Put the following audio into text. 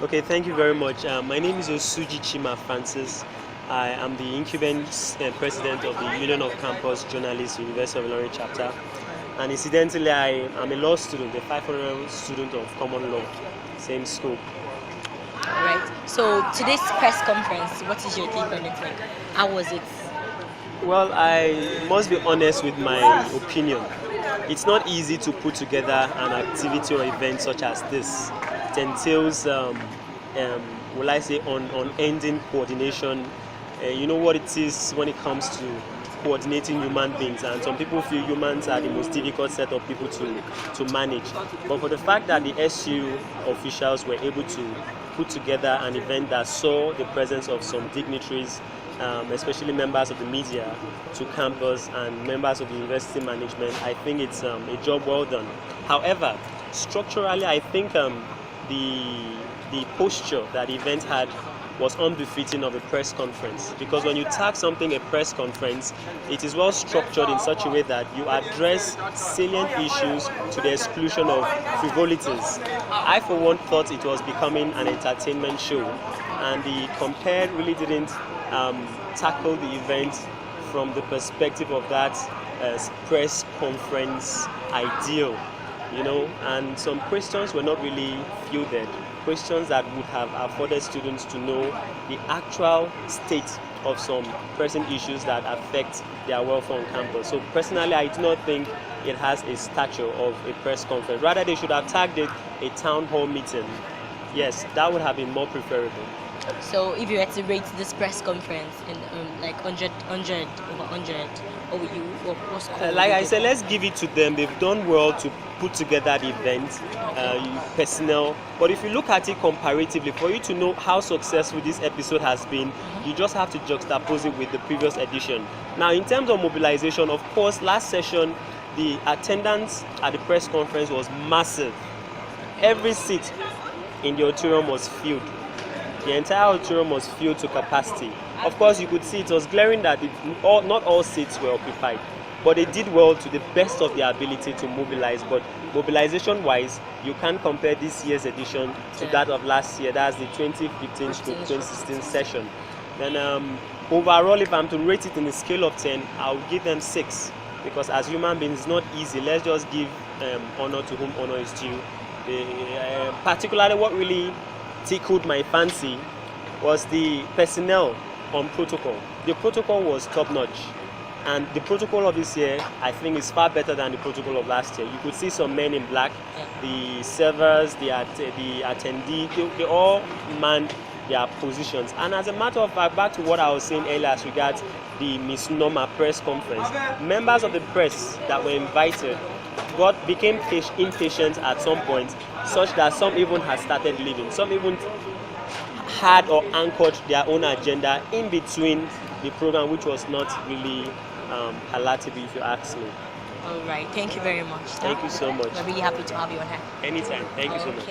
Okay, thank you very much. My name is Osuji Chima Francis. I am the incumbent president of the Union of Campus Journalists, University of Ilorin chapter. And incidentally, I am a law student, a 500 student of common law, same school. All right. So today's press conference, what is your take on it? Like, how was it? Well, I must be honest with my opinion. It's not easy to put together an activity or event such as this. It entails, will I say, unending coordination. You know what it is when it comes to coordinating human beings, and some people feel humans are the most difficult set of people to manage. But for the fact that the SU officials were able to put together an event that saw the presence of some dignitaries, especially members of the media, to campus and members of the university management, I think it's a job well done. However, structurally, I think the posture that the event had was unbefitting of a press conference, because when you tag something a press conference, it is well structured in such a way that you address salient issues to the exclusion of frivolities. I for one thought it was becoming an entertainment show, and the Compare really didn't tackle the event from the perspective of that press conference ideal, and some questions were not really fielded, questions that would have afforded students to know the actual state of some pressing issues that affect their welfare on campus. So personally, I do not think it has a stature of a press conference. Rather, they should have tagged it a town hall meeting. Yes, that would have been more preferable. So if you had to rate this press conference in like 100 over 100, what score? Like I said, let's give it to them. They've done well to put together the event, personnel. But if you look at it comparatively, for you to know how successful this episode has been, you just have to juxtapose it with the previous edition. Now, in terms of mobilization, of course, last session, the attendance at the press conference was massive. Every seat in the auditorium was filled. The entire auditorium was filled to capacity. Of course, you could see it was glaring that not all seats were occupied, but they did well to the best of their ability to mobilize. But mobilization-wise, you can't compare this year's edition to that of last year. That's the 2015 to 2016 session. Then overall, if I'm to rate it in a scale of 10, I'll give them 6, because as human beings, it's not easy. Let's just give honor to whom honor is due. Particularly, what really tickled my fancy was the personnel on protocol. The protocol was top-notch, and the protocol of this year, I think, is far better than the protocol of last year. You could see some men in black, the servers, the attendee, they all manned their positions. And as a matter of fact, back to what I was saying earlier as regards the misnomer press conference, members of the press that were invited became impatient at some point, such that some even had started leaving. Some even had or anchored their own agenda in between the program, which was not really palatable, if you ask me. All right. Thank you very much. Thank you so much. We're really happy to have you on here. Anytime. Thank you so much.